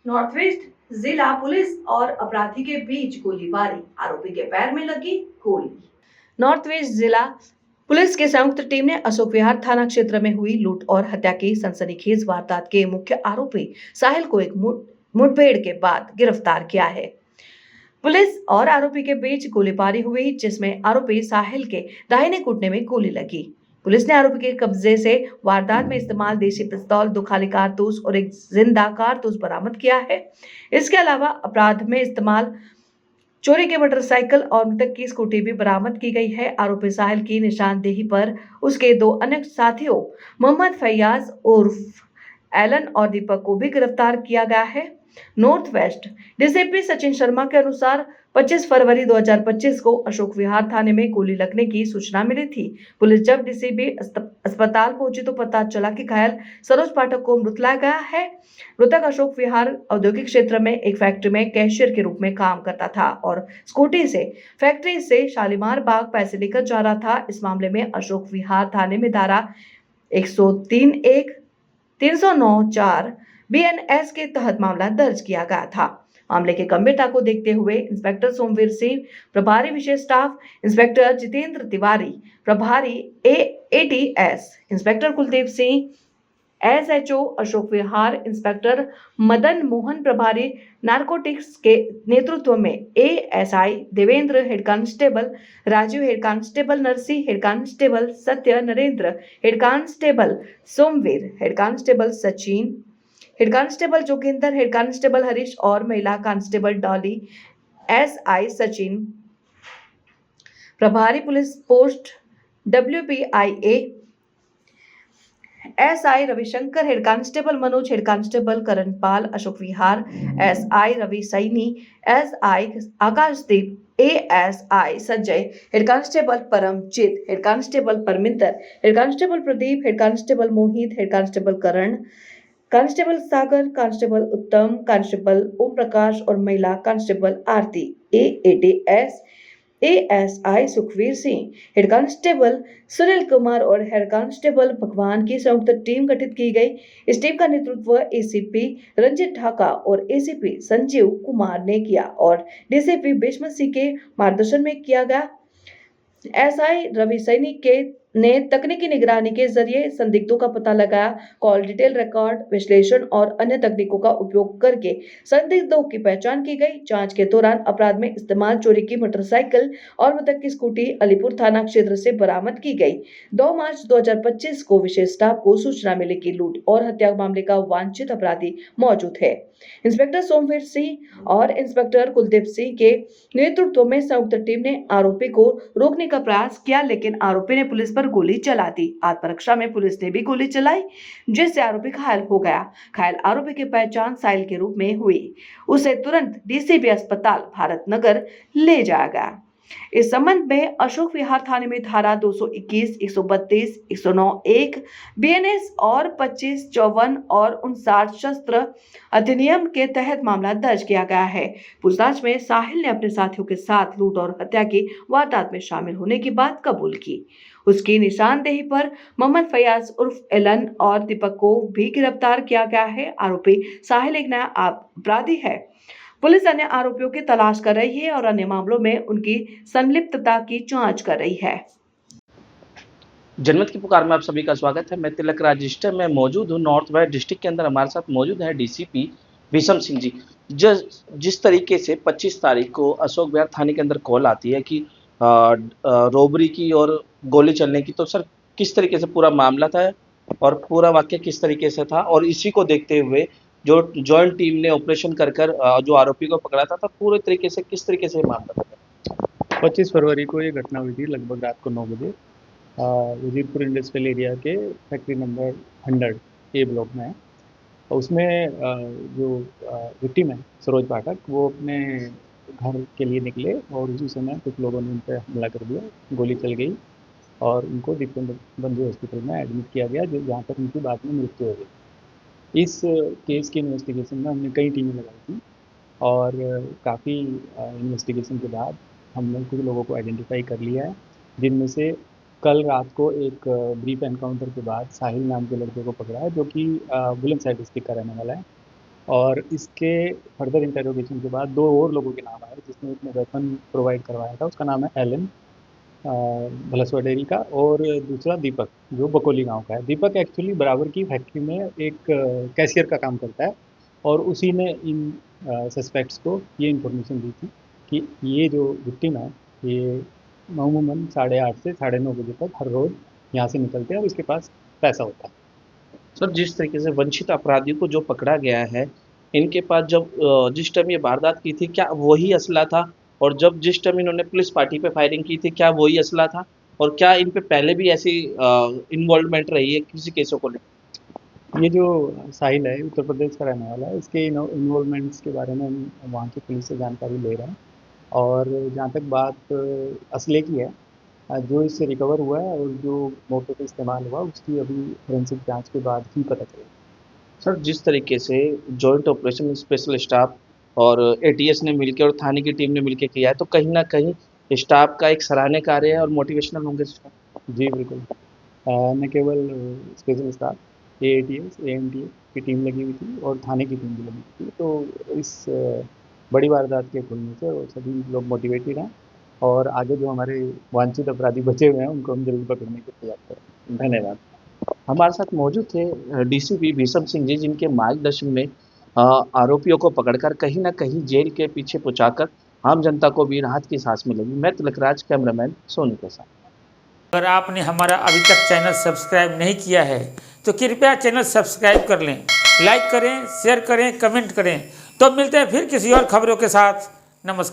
North west जिला police और अपराधी के बीच गोलीबारी, आरोपी के पैर में लगी गोली। नॉर्थ वेस्ट जिला पुलिस की संयुक्त टीम ने अशोक विहार थाना क्षेत्र में हुई लूट और हत्या की सनसनीखेज वारदात के मुख्य आरोपी साहिल को एक मुठभेड़ के बाद गिरफ्तार किया है। पुलिस और आरोपी के बीच गोलीबारी हुई, जिसमें आरोपी साहिल के दाहिने घुटने में गोली लगी। पुलिस ने आरोपी के कब्जे से वारदात में इस्तेमाल देशी पिस्तौल, 2 खाली कारतूस और एक जिंदा कारतूस बरामद किया है। इसके अलावा अपराध में इस्तेमाल चोरी की मोटरसाइकिल और मृतक की स्कूटी भी बरामद की गई है। आरोपी साहिल की निशानदेही पर उसके 2 अन्य साथियों मोहम्मद फैयाज उर्फ एलन और दीपक को भी गिरफ्तार किया गया है। North west DCP Sachin Sharma के अनुसार 25 फरवरी 2025 को अशोक विहार थाने में गोली लगने की सूचना मिली थी। पुलिस जब डीसीपी अस्पताल पहुंची तो पता चला कि घायल सरोज पाठक को मृत लाया गया है। मृतक अशोक विहार औद्योगिक क्षेत्र में एक फैक्ट्री में कैशियर के रूप में काम करता था और स्कूटी से फैक्ट्री से शालीमार बाग पैसे लेकर जा रहा था। इस मामले में अशोक विहार थाने में धारा 103(1), 309(4) बीएनएस के तहत मामला दर्ज किया गया था। मामले की गंभीरता को देखते हुए इंस्पेक्टर सोमवीर सिंह, प्रभारी विशेष स्टाफ इंस्पेक्टर जितेंद्र तिवारी, प्रभारी ATS inspector Kuldeep Singh, SHO Ashok Vihar inspector Madan Mohan, प्रभारी नारकोटिक्स के नेतृत्व में ASI Devendra, head constable Rajiv, head constable Narsi, head constable Satya Narendra, head constable Somvir, head constable Sachin, head constable Joginder, head constable Harish और महिला कांस्टेबल डॉली, एसआई सचिन, प्रभारी police post WPIA SI Ravishankar, head constable Manoj, head constable Karanpal Ashok Vihar, SI Ravi Saini, SI Akashdeep, ASI Sanjay, head constable Paramjit, head constable Parminder, head constable Pradeep, head constable Mohit, head constable Karan, constable Sagar, constable Uttam, constable Om Prakash और महिला constable Aarti, AATS ASI Sukhvir Singh, head constable Sunil Kumar और head constable भगवान की संयुक्त team गठित की गई। इस टीम का नेतृत्व एसीपी रंजित ढाका और एसीपी संजीव कुमार ने किया और डीसीपी बिस्मत सिंह के मार्गदर्शन में किया गया। एसआई रवि सैनी के ने तकनीकी निगरानी के जरिए संदिग्धों का पता लगाया, कॉल डिटेल रिकॉर्ड विश्लेषण और अन्य तकनीकों का उपयोग करके संदिग्धों की पहचान की गई। जांच के दौरान अपराध में इस्तेमाल चोरी की मोटरसाइकिल और मृतक की स्कूटी अलीपुर थाना क्षेत्र से बरामद की गई। 2 मार्च 2025 को विशेष स्टाफ को सूचना मिली कि लूट और हत्या मामले का वांछित अपराधी मौजूद है। इंस्पेक्टर सोमवीर सिंह और इंस्पेक्टर कुलदीप सिंह के नेतृत्व में संयुक्त टीम ने आरोपी को रोकने का प्रयास किया, लेकिन आरोपी ने पुलिस पर गोली चला दी। आत्मरक्षा में पुलिस ने भी गोली चलाई, जिससे आरोपी घायल हो गया। घायल आरोपी की पहचान साहिल के रूप में हुई। उसे तुरंत डीसीबी अस्पताल भारत नगर ले जाया गया। इस संबंध में अशोक विहार थाने में धारा 221, 132, 109(1) बीएनएस और 25, 54 और 59 शस्त्र अधिनियम के तहत मामला दर्ज किया गया है। पूछताछ में साहिल ने अपने साथियों के साथ लूट और हत्या की वारदात में शामिल होने की बात कबूल की। उसकी निशानदेही पर मोहम्मद फैयाज उर्फ एलन और दीपक को भी गिरफ्तार किया गया है। आरोपी साहिल एक नया अपराधी है। पुलिस अन्य आरोपियों की तलाश कर रही है और अन्य मामलों में उनकी संलिप्तता की जांच कर रही है। जनमत की पुकार में आप सभी का स्वागत है। मैं तिलक रजिस्टर में मौजूद हूँ। नॉर्थ वेस्ट डिस्ट्रिक्ट के अंदर हमारे साथ मौजूद है डीसीपी भीषम सिंह जी। जिस तरीके से 25 तारीख को अशोक विहार थाने के अंदर कॉल आती है कि रोबरी की और गोली चलने की, तो सर किस तरीके से पूरा मामला था और पूरा वाक्य किस तरीके से था, और इसी को देखते हुए जो जॉइंट टीम ने ऑपरेशन कर जो आरोपी को पकड़ा था पूरे तरीके से किस तरीके से मामला था? 25 फरवरी को ये घटना हुई थी लगभग रात को 9 बजे वजीरपुर इंडस्ट्रियल एरिया के फैक्ट्री नंबर 100 ए ब्लॉक में है। उसमें जो विक्टिम है सरोज पाठक, वो अपने घर के लिए निकले और उसी समय कुछ लोगों ने उन पर हमला कर दिया, गोली चल गई और उनको दीपेंद्र बंधु हॉस्पिटल में एडमिट किया गया, जहाँ पर उनकी बाद में मृत्यु हो गई। इस केस की इन्वेस्टिगेशन में हमने कई टीमें लगाई थी और काफ़ी इन्वेस्टिगेशन के बाद हमने कुछ लोगों को आइडेंटिफाई कर लिया है, जिनमें से कल रात को एक ब्रीफ एनकाउंटर के बाद साहिल नाम के लड़के को पकड़ा है, जो कि बुलंदशहर डिस्ट्रिक्ट का रहने वाला है। और इसके फर्दर इंटेरोगेशन के बाद 2 और लोगों के नाम आए जिसने इसने वेपन प्रोवाइड करवाया था। उसका नाम है एलन भलसवाडेरी का, और दूसरा दीपक जो बकोली गांव का है। दीपक एक्चुअली बराबर की फैक्ट्री में एक कैशियर का काम करता है, और उसी ने इन सस्पेक्ट्स को ये इन्फॉर्मेशन दी थी कि ये जो विक्टिम है ये अमूमन 8:30 से 9:30 बजे तक हर रोज़ यहाँ से निकलते हैं और इसके पास पैसा होता है। सर, जिस तरीके से वंचित अपराधियों को जो पकड़ा गया है, इनके पास जब जिस टाइम ये वारदात की थी, क्या वही असला था? और जब जिस टाइम इन्होंने पुलिस पार्टी पे फायरिंग की थी, क्या वही असला था? और क्या इन पे पहले भी ऐसी इन्वॉल्वमेंट रही है किसी केसों को लेकर? ये जो साहिल है उत्तर प्रदेश का रहने वाला है, इसके इन्वॉल्वमेंट्स के बारे में हम वहाँ की पुलिस से जानकारी ले रहे हैं। और जहाँ तक बात असले की है, जो इससे रिकवर हुआ है और जो मौके पे इस्तेमाल हुआ उसकी अभी फोरेंसिक जांच के बाद ही पता चलेगा। सर, जिस तरीके से जॉइंट ऑपरेशन स्पेशल स्टाफ और एटीएस ने मिलकर और थाने की टीम ने मिलकर किया है, तो कहीं न कहीं स्टाफ का एक सराहनीय कार्य है और मोटिवेशनल होंगे स्टाफ। जी बिल्कुल। न केवल स्पेशल स्टाफ, एएटीएस, एएमटीएस की टीम लगी हुई थी और थाने की टीम भी लगी हुई थी। तो इस बड़ी वारदात के खुलने से वो सभी लोग मोटिवेटेड हैं, और आगे जो हमारे वांछित अपराधी बचे हुए हैं उनको हम जल्दी पकड़ने की तैयार करें। धन्यवाद। हमारे साथ मौजूद थे डीसीपी भीषम सिंह जी, जिनके मार्गदर्शन में आरोपियों को पकड़कर कहीं न कहीं जेल के पीछे पहुँचाकर आम जनता को भी राहत की सांस मिलेगी। मैं तिलकराज, कैमरामैन सोनू के साथ। अगर आपने हमारा अभी तक चैनल सब्सक्राइब नहीं किया है तो कृपया चैनल सब्सक्राइब कर लें, लाइक करें, शेयर करें, कमेंट करें। तो मिलते हैं फिर किसी और खबरों के साथ। नमस्कार।